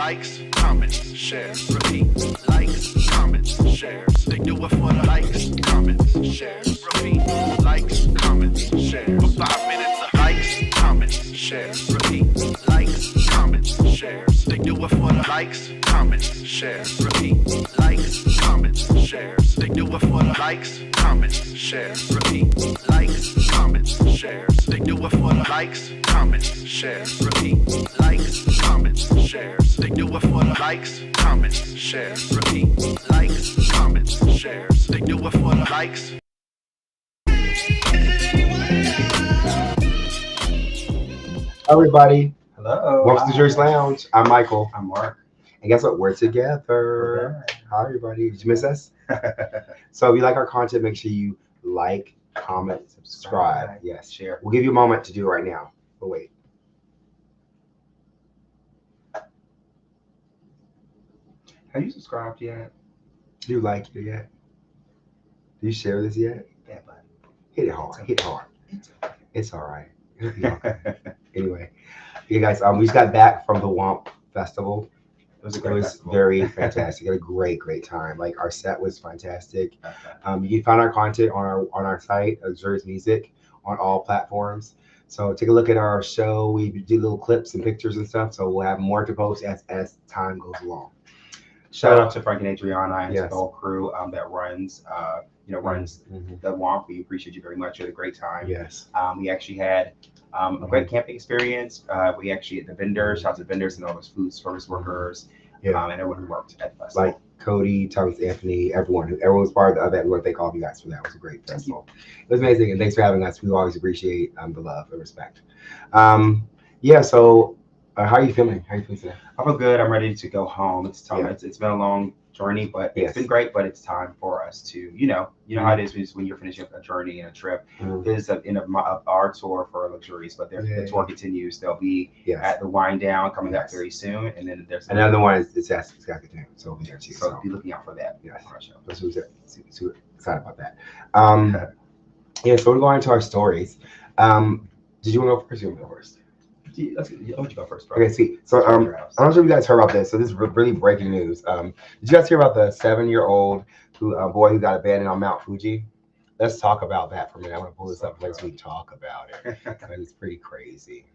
likes, comments, shares, repeat. Likes, comments, shares. They do it for the likes, comments, shares, repeat. Likes, comments, shares. For 5 minutes of likes, comments, shares, repeat. Likes, comments, shares. They do it for the likes, comments, shares, repeat. Likes, comments, shares. They do it for the likes, comments, shares, repeat. Likes, comments, shares. They do it for the likes, comments, shares, repeat. Likes, comments, shares. They do it for the likes, comments, shares, repeat. Likes, comments, shares. They do it for the likes. Everybody, Hello. welcome to Jersey Lounge. I'm Michael, I'm Mark. and guess what? We're We're together. back. Hi, everybody. Did you miss us? So if you like our content, make sure you like, comment, subscribe. Yes. Share. We'll give you a moment to do it right now. But wait. Have you subscribed yet? Do you like it yet? Do you share this yet? Yeah, buddy. Hit it hard. Hit it hard. It's It's all right. It'll be all good. Anyway, you guys, we just got back from the WOMP Festival. It was a It great was festival. very fantastic. Had a great time. Like our set was fantastic. You can find our content on our site, Xer's Music, on all platforms. So take a look at our show. We do little clips and pictures and stuff. So we'll have more to post as time goes along. Shout out to Frank and Adriana and to Yes. the whole crew that runs Mhm. the WOMP. We appreciate you very much. You had a great time. Yes. We actually had a great camping experience. We actually had the vendors, shout out to the vendors and all those food service workers, Yeah. and everyone who worked at the festival. Like Cody, Thomas, Anthony, everyone was part of that. We want to thank all of you guys for that. It was a great festival. It was amazing, and thanks for having us. We always appreciate the love and respect. Yeah. So, how are you feeling? How are you feeling today? I feel good. I'm ready to go home. It's time. Yeah. It's been a long journey, but Yes. it's been great. But it's time for us to, you know how it is when you're finishing up a journey and a trip. This is the end of our tour for Luxuries, but the tour continues. They'll be Yes. at the wind down coming up Yes. very soon, and then there's Another one is Saskatoon, so we'll be there too. So So be looking out for that. Yes. on our show. I'm super excited about that. Yeah, so we're going to our stories. Did you want to go first? You want to go first? I'll let you go first, bro. Okay, sweet. So It's I'm your house. not sure if you guys heard about this. So this is really breaking news. Did you guys hear about the 7-year-old boy who got abandoned on Mount Fuji? Let's talk about that for a minute. I want to pull this up as we talk about it. And it's pretty crazy.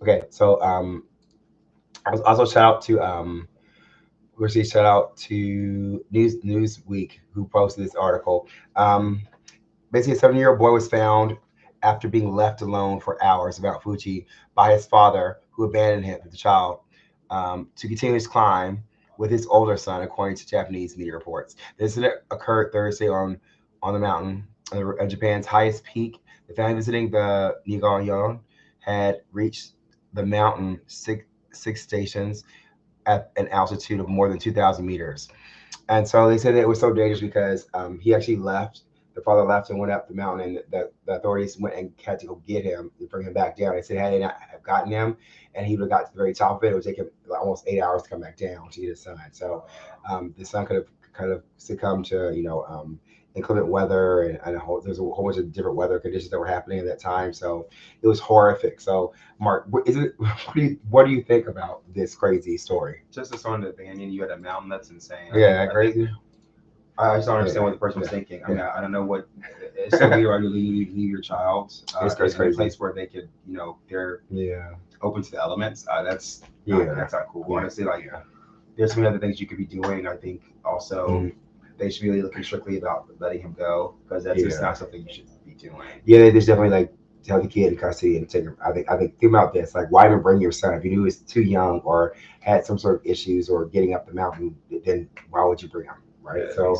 Okay, so I was also shout out to Newsweek who posted this article. Basically, a 7-year-old boy was found after being left alone for hours at Mount Fuji by his father, who abandoned him, the child, to continue his climb with his older son, according to Japanese media reports. The incident occurred Thursday on the mountain, Japan's highest peak. The family visiting the Nigoyon had reached the mountain six stations at an altitude of more than 2,000 meters. And so they said that it was so dangerous because he actually left. The father left and went up the mountain, and the authorities went and had to go get him and bring him back down. They said, had they not have gotten him, and he would have got to the very top of it, it would take him almost 8 hours to come back down to get his son. So the son could have kind of succumbed to inclement weather and there's a whole bunch of different weather conditions that were happening at that time. So it was horrific. So Mark, what do you think about this crazy story? Just to on the abandon you at a mountain, that's insane. Yeah, crazy. I just don't understand what the person was thinking. I mean, I don't know what. It's so weird. You leave your child It's in a crazy. place where they could, they're open to the elements. That's not cool. Yeah. Honestly, there's so many other things you could be doing. I think also they should be really looking strictly about letting him go because that's just not something you should be doing. Yeah, there's definitely tell the kid in custody and take him. I think think about this. Why even bring your son if you knew he was too young or had some sort of issues or getting up the mountain? Then why would you bring him? Right. Yeah, So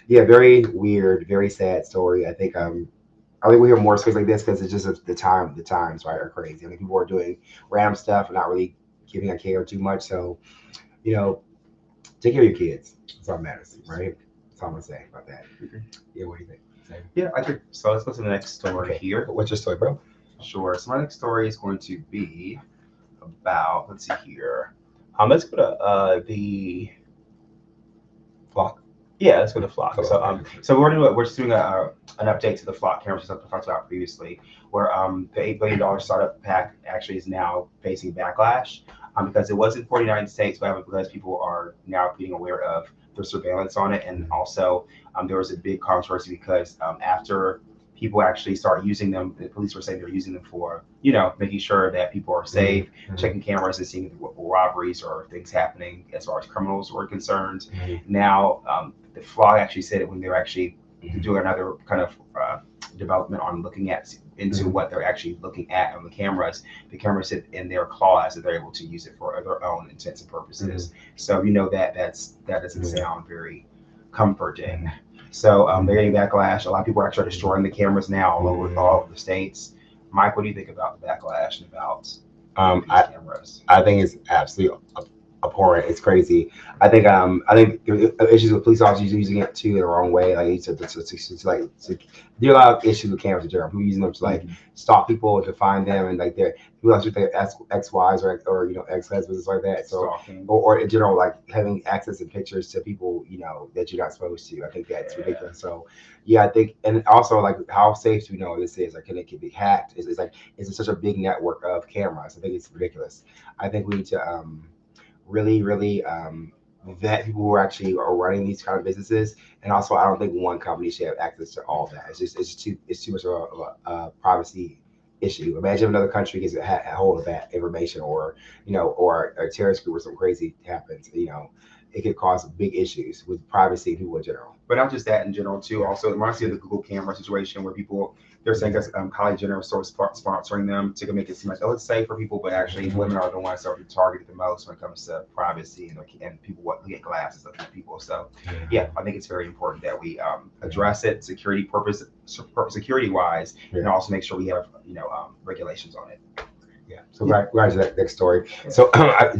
yeah, very weird, very sad story. I think we hear more stories like this because it's just the times right are crazy. I mean, people are doing random stuff and not really giving a care too much. So, take care of your kids. That's all that matters, right? That's all I'm gonna say about that. Yeah, what do you think? Same? Yeah, I think so. Let's go to the next story here. What's your story, bro? Sure. So my next story is going to be about. Let's see here. Let's go to the Flock. Yeah, let's go to Flock. Oh, So okay. so we're just doing an update to the Flock cameras that we talked about previously, where the $8 billion startup pack actually is now facing backlash. because it wasn't for the United States, but because people are now being aware of the surveillance on it. And also, there was a big controversy because after people actually start using them, the police were saying they're using them for, making sure that people are safe, checking cameras and seeing robberies or things happening as far as criminals were concerned. Now, the FLOG actually said it when they were actually doing another kind of development on looking into what they're actually looking at on the cameras. The cameras sit in their claws and they're able to use it for their own intents and purposes. So that doesn't sound very comforting. So they're getting backlash. A lot of people are actually destroying the cameras now all over all of the states. Mike, what do you think about the backlash and about these cameras? I think it's absolutely abhorrent. It's crazy. I think there's issues with police officers using it too in the wrong way. Like you said, there are a lot of issues with cameras in general. People using them to like stop people, to find them, and like they're people actually their ex-wives or ex-husbands like that. So or in general, like having access to pictures to people that you're not supposed to. I think that's ridiculous. So yeah, I think, and also like how safe do we know this is? Like, can it be hacked? It's like it's such a big network of cameras. I think it's ridiculous. I think we need to really vet people who actually are running these kind of businesses, and also I don't think one company should have access to all that. It's too much of a privacy issue. Imagine if another country gets a hold of that information, or or a terrorist group or something crazy happens. It could cause big issues with privacy and people in general. But not just that in general too. Also, it reminds me of the Google camera situation where they're saying that Kylie Jenner was sort of sponsoring them to make it seem like, oh, it's safe for people, but actually women are the ones that are targeted the most when it comes to privacy and people get glasses of people. So yeah, I think it's very important that we address it security wise, and also make sure we have regulations on it. Yeah. So back to that next story. So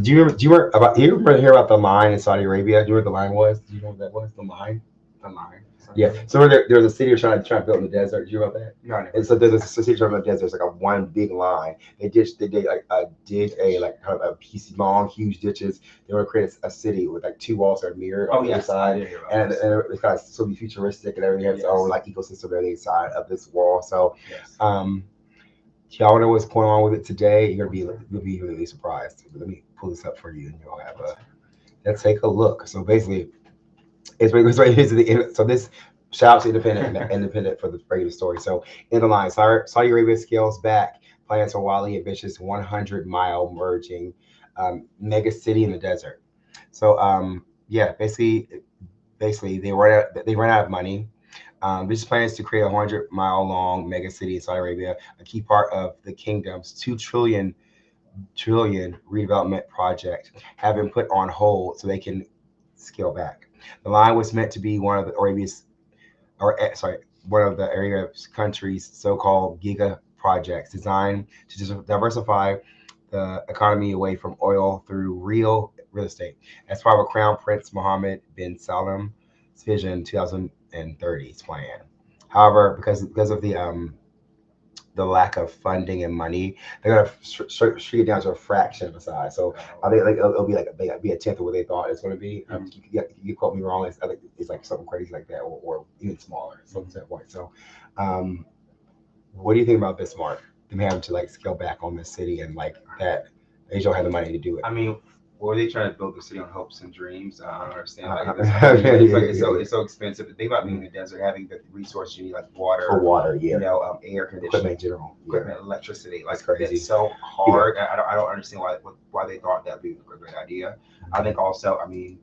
do you remember hear about the line in Saudi Arabia? Do you know what the line was? Do you know what that was? The line. Yeah. So there was a city trying to build in the desert. Do you know about that? No. And so there's a city trying to build in the desert. It's like a one big line. They did a piece of long, huge ditches. They want to create a city with like two walls that are mirrored on the side, and it's kind of so be futuristic and everything has its own like ecosystem on the other side of this wall. So, y'all know what's going on with it today. You'll be really surprised. Let me pull this up for you, and you'll have let's take a look. So basically, so this shout out to Independent for the regular story. So in the line, Saudi Arabia scales back plans for wildly ambitious 100-mile merging mega city in the desert. So basically they ran out of money. This plans to create a 100-mile long mega city in Saudi Arabia, a key part of the kingdom's $2 trillion redevelopment project, have been put on hold so they can scale back. The line was meant to be one of the Arabia's country's so-called giga projects designed to diversify the economy away from oil through real estate, as part of Crown Prince Mohammed bin Salim's Vision 2030's plan. However, because of the lack of funding and money, they're gonna shrink it down to a fraction of the size. So I think it'll be a tenth of what they thought it's going to be. You quote me wrong. I think it's like something crazy like that, or even smaller. So to that point. So, what do you think about this, Mark? Them having to like scale back on this city and like that they don't have the money to do it. I mean, were they trying to build the city on hopes and dreams? I don't understand. It's so expensive. The thing about being in the desert, having the resources you need, like water, air conditioning, equipment, general, electricity, like crazy. It's so hard. I don't understand why they thought that'd be a great idea. I think also, I mean,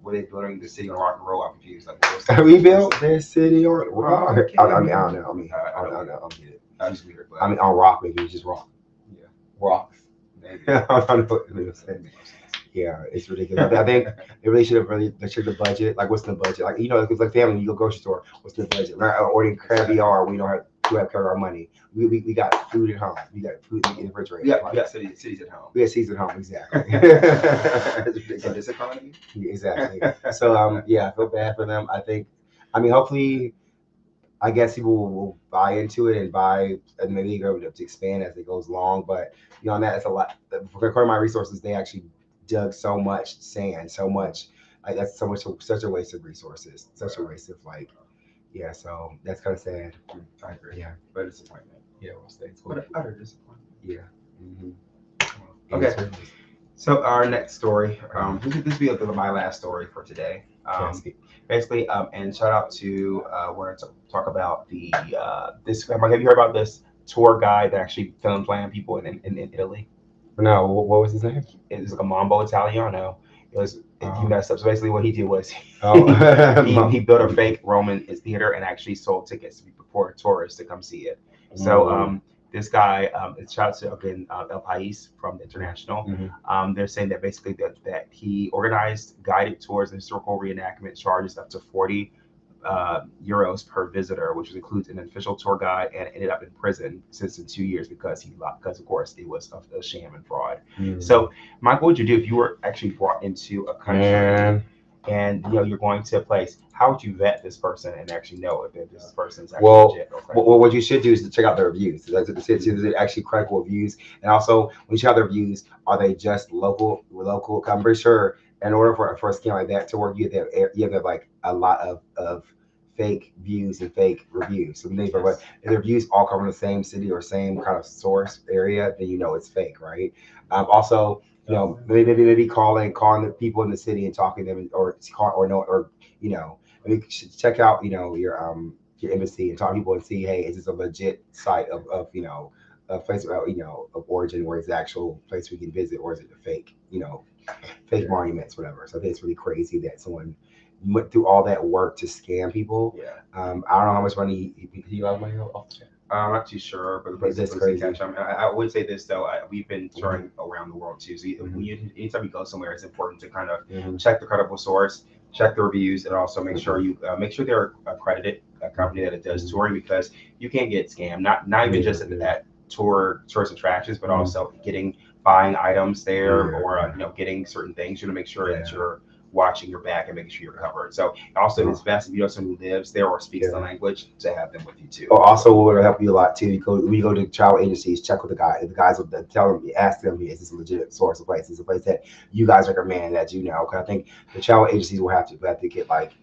were they building the city on rock and roll? I'm confused. Like, we built this city on rock. I don't know. I don't know. I'm just weird. But on rock, maybe it's just rock. Yeah, rocks. I don't know what it saying. Yeah, it's ridiculous. I think they really should have checked the budget. Like, what's the budget? Like, it's like family. You go grocery store. What's the budget? We're not ordering caviar. We don't have to carry our money. We got food at home. We got food in the refrigerator. Yeah, cities at home. We got cities at home. Exactly. So this economy. Exactly. So I feel bad for them. Hopefully, I guess people will buy into it and maybe go to expand as it goes along. But on that, it's a lot. According to my resources, they actually dug so much sand, so much that's such a waste of resources, such a waste of so that's kind of sad. I agree. Yeah, but disappointment. Yeah, well, what an utter disappointment. Yeah. Okay. So our next story, this will be my last story for today. Basically, and shout out to we're going to talk about the this. Have you heard about this tour guide that actually filmed blind people in Italy? No, what was his name? It was like a Mambo Italiano. It was he messed up. So basically, what he did was he built a fake Roman theater and actually sold tickets for tourists to come see it. So this guy, it's shout out to again El País from the International. They're saying that basically that he organized guided tours and historical reenactment charges up to 40 euros per visitor, which includes an official tour guide, and ended up in prison since in 2 years because of course it was a sham and fraud. So, Mike, what would you do if you were actually brought into a country and you're going to a place? How would you vet this person and actually know if this person's actually legit? Well, what you should do is to check out their reviews. Like to actually credible reviews, and also when you check out their reviews, are they just local? I'm pretty sure in order for a scam like that to work, you have to have like a lot of fake views and fake reviews. So if the reviews all come from the same city or same kind of source area, then you know it's fake, right? Also, maybe calling the people in the city and talking to them, or maybe you should check out your embassy and talk to people and see, hey, is this a legit site of a place of origin where it's the actual place we can visit, or is it a fake fake monuments, whatever. So I think it's really crazy that someone went through all that work to scam people. I don't know how much money he got money off the chat. I'm not too sure, but that's crazy. I would say this though: we've been touring around the world too. So anytime you go somewhere, it's important to kind of check the credible source, check the reviews, and also make sure they're accredited, a company that it does touring, because you can't get scammed. Not even just at tourist attractions, but also buying items there, or getting certain things. You want to make sure that you're watching your back and making sure you're covered. So also it's best if you know someone who lives there or speaks the language to have them with you too. Also, what will help you a lot too, when you go to travel agencies, check with the guy. The guys will tell them, ask them, is this a legit source of place? Is it a place that you guys recommend that Because I think the travel agencies will have to get like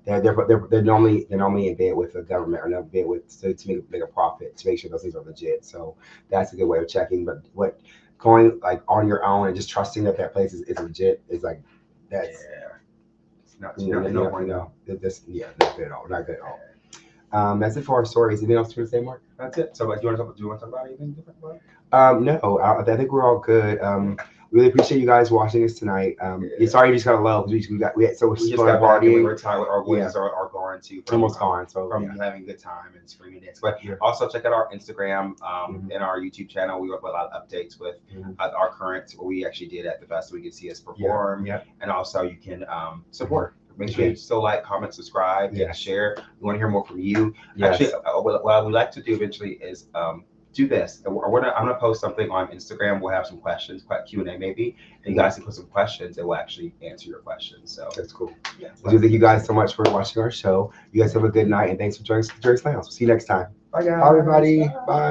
they're normally in bed with the government, or in bed with to make a profit, to make sure those things are legit. So that's a good way of checking. But what going like on your own and just trusting that place is legit is like that's not good at all. Not good at all. That's it for our stories. Anything else to say, Mark? That's it. So, do you want to talk about anything different about it? No, I think we're all good. Really appreciate you guys watching us tonight. Sorry, you just got low because we had so much fun partying. We were tired. Our voices are gone too. Almost gone. So from having a good time and screaming dance. But also check out our Instagram and our YouTube channel. We have a lot of updates with our current, what we actually did at the festival. You can see us perform, and also you can support. Make sure you still like, comment, subscribe, and share. We want to hear more from you. Actually, what we like to do eventually is do this. I'm gonna post something on Instagram. We'll have some questions, Q&A maybe, and you guys can put some questions, and we'll actually answer your questions. So that's cool. Thank you guys so much for watching our show. You guys have a good night, and thanks for joining us. We'll see you next time. Bye, guys. Bye, everybody. Bye.